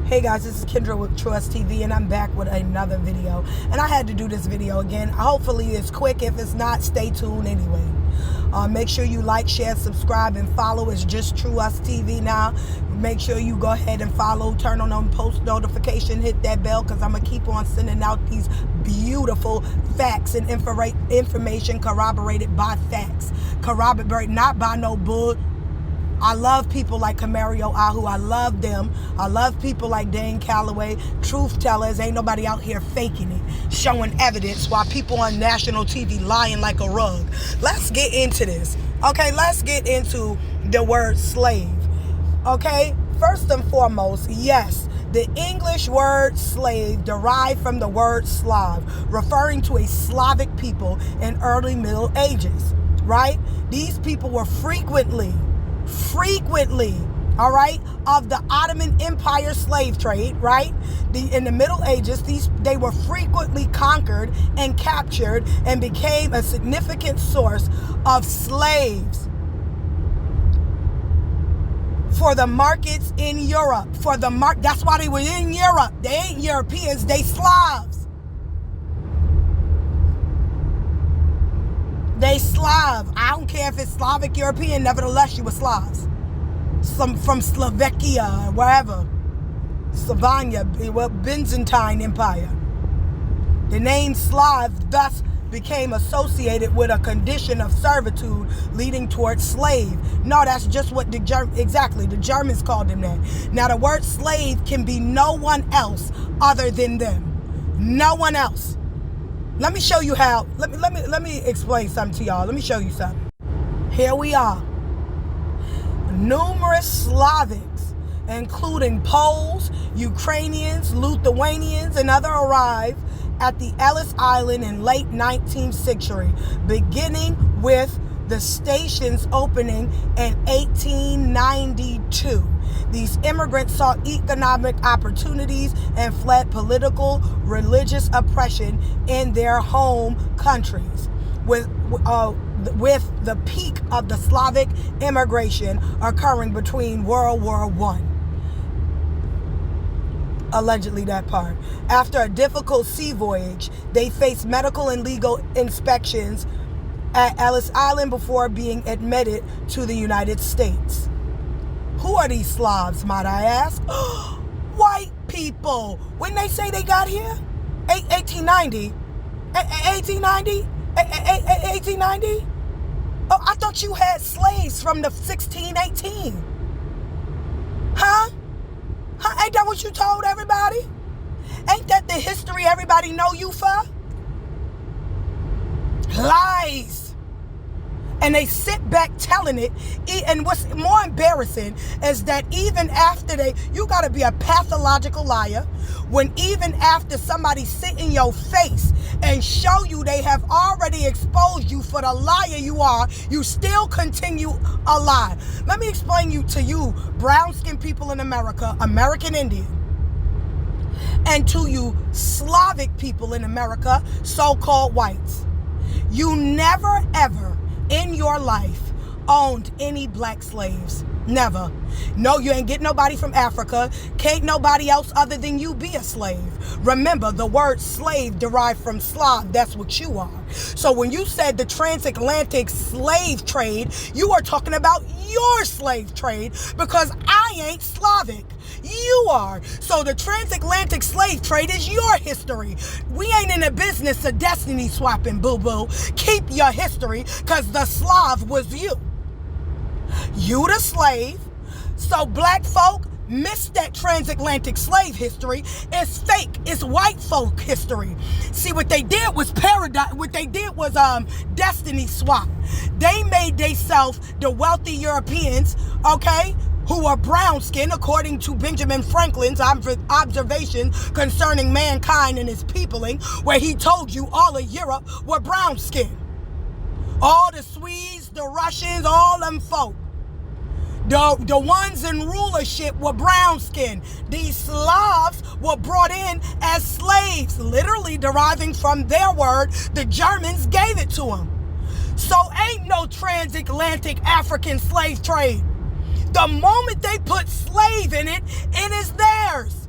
Hey guys, this is Kendra with Trust TV, and I'm back with another video. And I had to do this video again. Hopefully it's quick. If it's not, stay tuned anyway. Make sure you like, share, subscribe, and follow. It's just Trust TV now. Make sure you go ahead and follow, turn on post notification, hit that bell, because I'm going to keep on sending out these beautiful facts and information corroborated by facts. Corroborated not by no bull. I love people like Camario Ahu. I love them. I love people like Dane Calloway, truth tellers. Ain't nobody out here faking it, showing evidence while people on national TV lying like a rug. Let's get into this. Okay, let's get into the word slave. Okay, first and foremost, yes, the English word slave derived from the word Slav, referring to a Slavic people in early Middle Ages, right? These people were frequently, all right, of the Ottoman Empire slave trade, right? In the Middle Ages, they were frequently conquered and captured and became a significant source of slaves for the markets in Europe. That's why they were in Europe. They ain't Europeans, they Slavs. They Slav. I don't care if it's Slavic European, nevertheless you were Slavs. Some from Slovakia, wherever. Slovenia, Byzantine Empire. The name Slav thus became associated with a condition of servitude leading towards slave. No, that's just what the Germans called them that. Now the word slave can be no one else other than them. No one else. Let me show you how. Let me explain something to y'all. Let me show you something. Here we are. Numerous Slavics, including Poles, Ukrainians, Lithuanians, and others arrived at the Ellis Island in late 19th century, beginning with the station's opening in 1892. These immigrants sought economic opportunities and fled political, religious oppression in their home countries. With the peak of the Slavic immigration occurring between World War I. Allegedly that part. After a difficult sea voyage, they faced medical and legal inspections at Ellis Island before being admitted to the United States. Who are these Slavs, might I ask? White people. When they say they got here? 1890? 1890? 1890? Oh, I thought you had slaves from the 1618. Huh? Ain't that what you told everybody? Ain't that the history everybody know you for? Lies. And they sit back telling it. And what's more embarrassing is that even after you got to be a pathological liar when even after somebody sit in your face and show you they have already exposed you for the liar you are, you still continue a lie. Let me explain to you, brown-skinned people in America, American Indian, and to you Slavic people in America, so-called whites. You never, ever in your life owned any black slaves. Never. No, you ain't get nobody from Africa. Can't nobody else other than you be a slave. Remember, the word slave derived from Slav. That's what you are. So when you said the transatlantic slave trade, you are talking about your slave trade, because I ain't Slavic. You are. So the transatlantic slave trade is your history. We ain't in the business of destiny swapping, boo-boo. Keep your history, because the Slav was you. You the slave. So black folk missed that transatlantic slave history. It's fake. It's white folk history. See, what they did was paradise. What they did was destiny swap. They made themselves the wealthy Europeans, okay, who are brown skinned, according to Benjamin Franklin's observation concerning mankind and his peopling, where he told you all of Europe were brown skinned. All the Swedes, the Russians, all them folk. The ones in rulership were brown skinned. These Slavs were brought in as slaves, literally deriving from their word. The Germans gave it to them. So ain't no transatlantic African slave trade. The moment they put slave in it, it is theirs.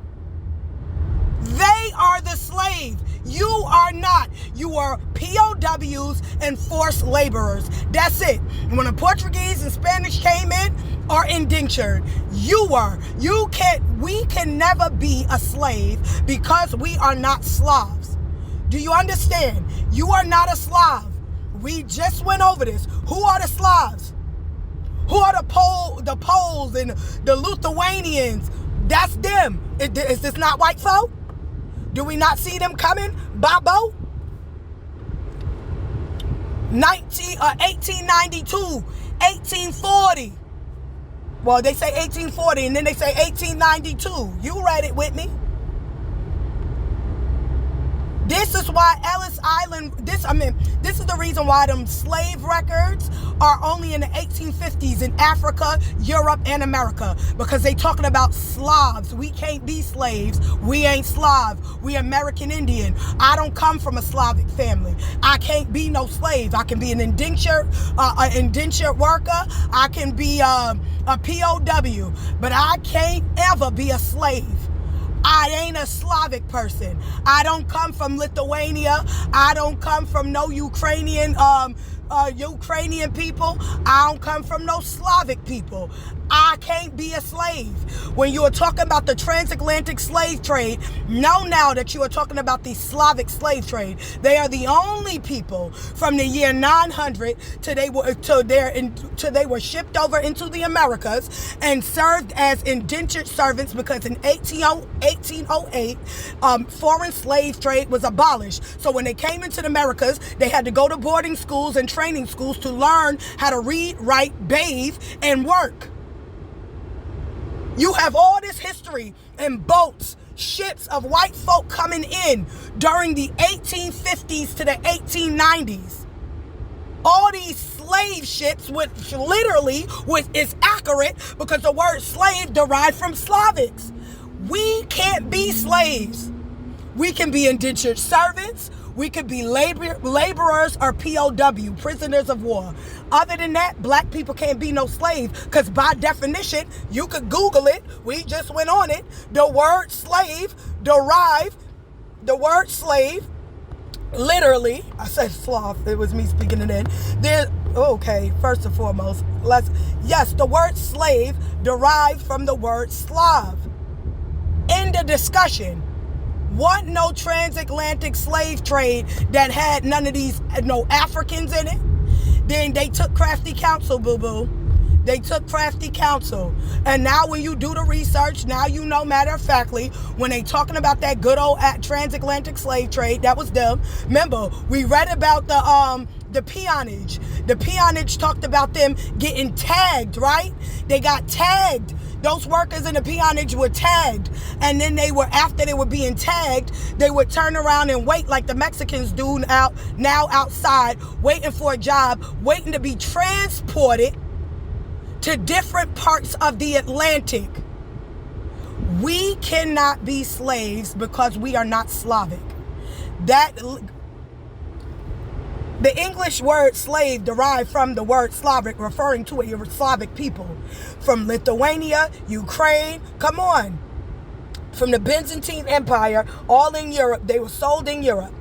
You were POWs and forced laborers. That's it. And when the Portuguese and Spanish came in, or indentured, we can never be a slave because we are not Slavs. Do you understand? You are not a Slav. We just went over this. Who are the Slavs? Who are the Poles and the Lithuanians? That's them. Is this not white folk? Do we not see them coming by boat? 1892, 1840. Well, they say 1840 and then they say 1892. You read it with me. This is why Ellis Island, this is the reason why them slave records are only in the 1850s in Africa, Europe, and America. Because they talking about Slavs. We can't be slaves. We ain't Slav. We American Indian. I don't come from a Slavic family. I can't be no slave. I can be an indentured worker. I can be a POW. But I can't ever be a slave. I ain't a Slavic person. I don't come from Lithuania. I don't come from no Ukrainian people. I don't come from no Slavic people. I can't be a slave. When you are talking about the transatlantic slave trade, know now that you are talking about the Slavic slave trade. They are the only people from the year 900 till they were shipped over into the Americas and served as indentured servants, because in 1808, foreign slave trade was abolished. So when they came into the Americas, they had to go to boarding schools and training schools to learn how to read, write, bathe, and work. You have all this history and boats, ships of white folk coming in during the 1850s to the 1890s. All these slave ships, which is accurate because the word slave derived from Slavics. We can't be slaves. We can be indentured servants. We could be laborers or POW, prisoners of war. Other than that, black people can't be no slave, because by definition, you could Google it. We just went on it. The word slave, literally, I said sloth, it was me speaking it in. Okay, first and foremost, the word slave derived from the word Slav. End of discussion. Wasn't no transatlantic slave trade that had none of these, no Africans in it. Then they took crafty counsel, boo-boo. They took crafty counsel. And now when you do the research, now you know, matter of factly, when they talking about that good old transatlantic slave trade, that was them. Remember, we read about the peonage. The peonage talked about them getting tagged, right? They got tagged. Those workers in the peonage were tagged. And then after they were being tagged, they would turn around and wait like the Mexicans do now outside, waiting for a job, waiting to be transported to different parts of the Atlantic. We cannot be slaves because we are not Slavic. The English word slave derived from the word Slavic, referring to a Slavic people from Lithuania, Ukraine, from the Byzantine Empire, all in Europe. They were sold in Europe.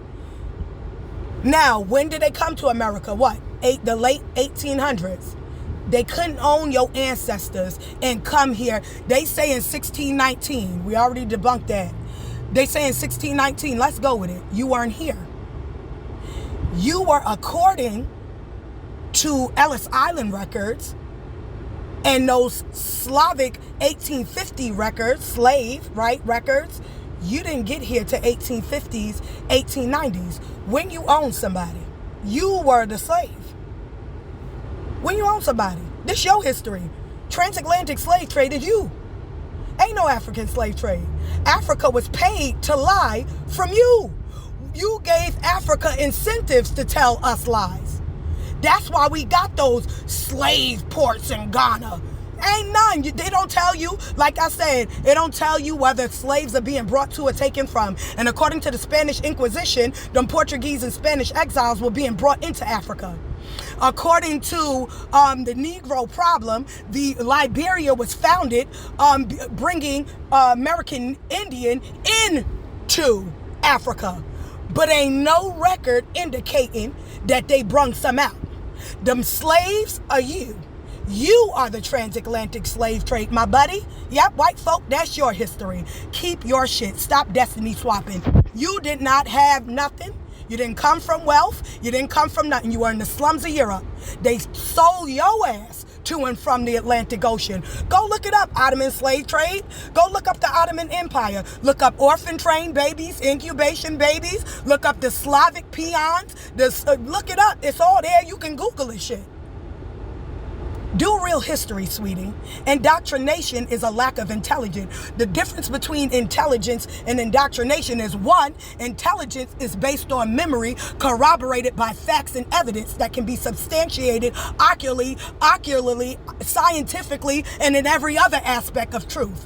Now, when did they come to America? The late 1800s. They couldn't own your ancestors and come here. They say in 1619. We already debunked that. They say in 1619. Let's go with it. You weren't here. You were, according to Ellis Island records and those Slavic 1850 records, records, you didn't get here to 1850s, 1890s. When you own somebody, you were the slave. When you own somebody, this your history. Transatlantic slave trade is you. Ain't no African slave trade. Africa was paid to lie from you. You gave Africa incentives to tell us lies. That's why we got those slave ports in Ghana. Ain't none. They don't tell you, like I said, they don't tell you whether slaves are being brought to or taken from. And according to the Spanish Inquisition, them Portuguese and Spanish exiles were being brought into Africa. According to the Negro problem, the Liberia was founded bringing American Indian into Africa. but ain't no record indicating that they brung some out. Them slaves are you. You are the transatlantic slave trade, my buddy. Yep, white folk, that's your history. Keep your shit. Stop destiny swapping. You did not have nothing. You didn't come from wealth. You didn't come from nothing. You were in the slums of Europe. They sold your ass to and from the Atlantic Ocean. Go look it up, Ottoman slave trade. Go look up the Ottoman Empire. Look up orphan trained babies, incubation babies. Look up the Slavic peons. Look it up. It's all there. You can Google this shit. Do real history, sweetie. Indoctrination is a lack of intelligence. The difference between intelligence and indoctrination is, one, intelligence is based on memory corroborated by facts and evidence that can be substantiated ocularly, scientifically, and in every other aspect of truth.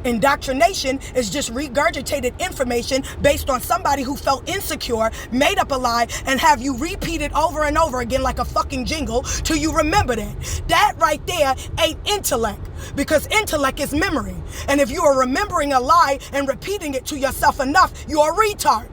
Indoctrination is just regurgitated information based on somebody who felt insecure, made up a lie, and have you repeat it over and over again like a fucking jingle till you remember that. That right there ain't intellect, because intellect is memory. And if you are remembering a lie and repeating it to yourself enough, you're a retard.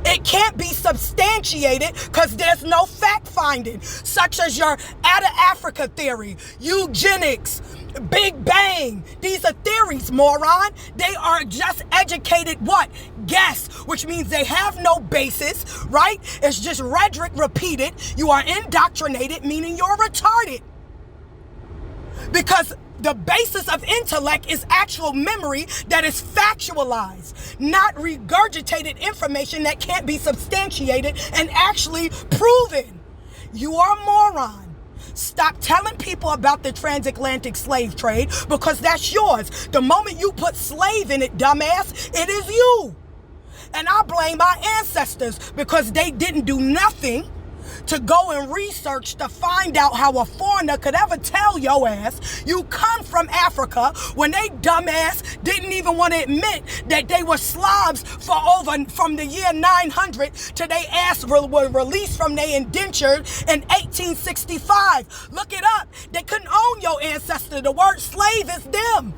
It can't be substantiated because there's no fact finding, such as your out of Africa theory, eugenics, Big Bang. These are theories, moron. They are just educated what? Guess, which means they have no basis, right? It's just rhetoric repeated. You are indoctrinated, meaning you're retarded. Because the basis of intellect is actual memory that is factualized, not regurgitated information that can't be substantiated and actually proven. You are a moron. Stop telling people about the transatlantic slave trade, because that's yours. The moment you put slave in it, dumbass, it is you. And I blame my ancestors because they didn't do nothing to go and research to find out how a foreigner could ever tell your ass you come from Africa when they dumbass didn't even want to admit that they were Slavs from the year 900 till they ass were released from their indenture in 1865. Look it up. They couldn't own your ancestor. The word slave is them.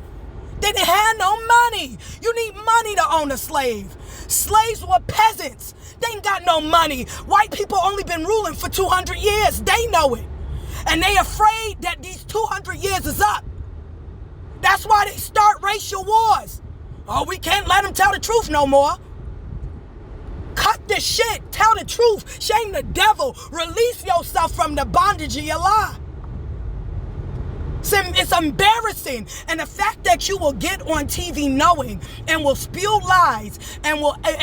They didn't have no money. You need money to own a slave. Slaves were peasants. They ain't got no money. White people only been ruling for 200 years. They know it. And they afraid that these 200 years is up. That's why they start racial wars. Oh, we can't let them tell the truth no more. Cut this shit. Tell the truth. Shame the devil. Release yourself from the bondage of your lie. It's embarrassing. And the fact that you will get on TV knowing and will spew lies and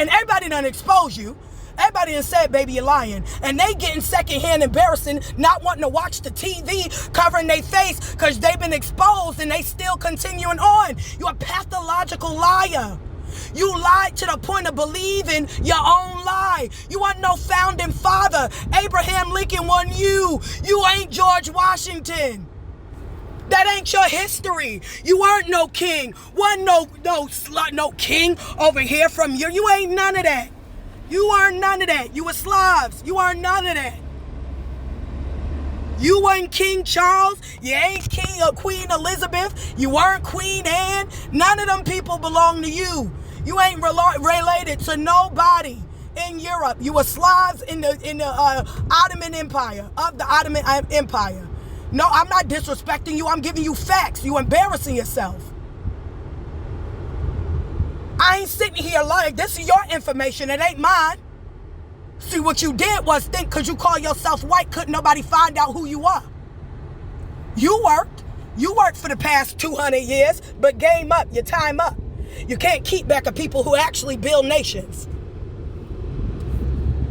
everybody done expose you. Everybody done said, baby, you're lying. And they getting secondhand embarrassing, not wanting to watch the TV, covering their face because they've been exposed and they still continuing on. You're a pathological liar. You lied to the point of believing your own lie. You weren't no founding father. Abraham Lincoln wasn't you. You ain't George Washington. That ain't your history. You weren't no king. Wasn't no king over here from you. You ain't none of that. You weren't none of that. You were Slavs. You weren't none of that. You weren't King Charles. You ain't King or Queen Elizabeth. You weren't Queen Anne. None of them people belong to you. You ain't related to nobody in Europe. You were Slavs in the Ottoman Empire, of the Ottoman Empire. No, I'm not disrespecting you. I'm giving you facts. You embarrassing yourself. I ain't sitting here like this is your information. It ain't mine. See, what you did was think because you call yourself white, couldn't nobody find out who you are. You worked. You worked for the past 200 years, but game up, your time up. You can't keep back of people who actually build nations.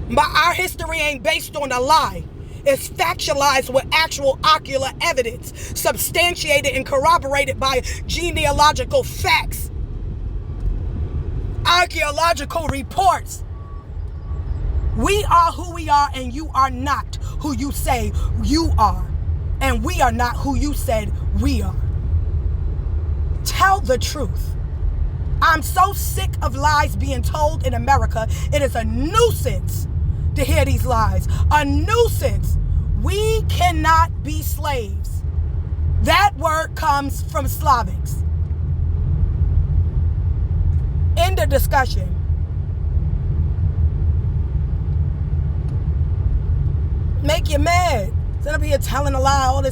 But our history ain't based on a lie. It's factualized with actual ocular evidence, substantiated and corroborated by genealogical facts, archaeological reports. We are who we are, and you are not who you say you are. And we are not who you said we are. Tell the truth. I'm so sick of lies being told in America. It is a nuisance to hear these lies. A nuisance. We cannot be slaves. That word comes from Slavics. End of discussion. make you mad. Instead of here telling a lie, all this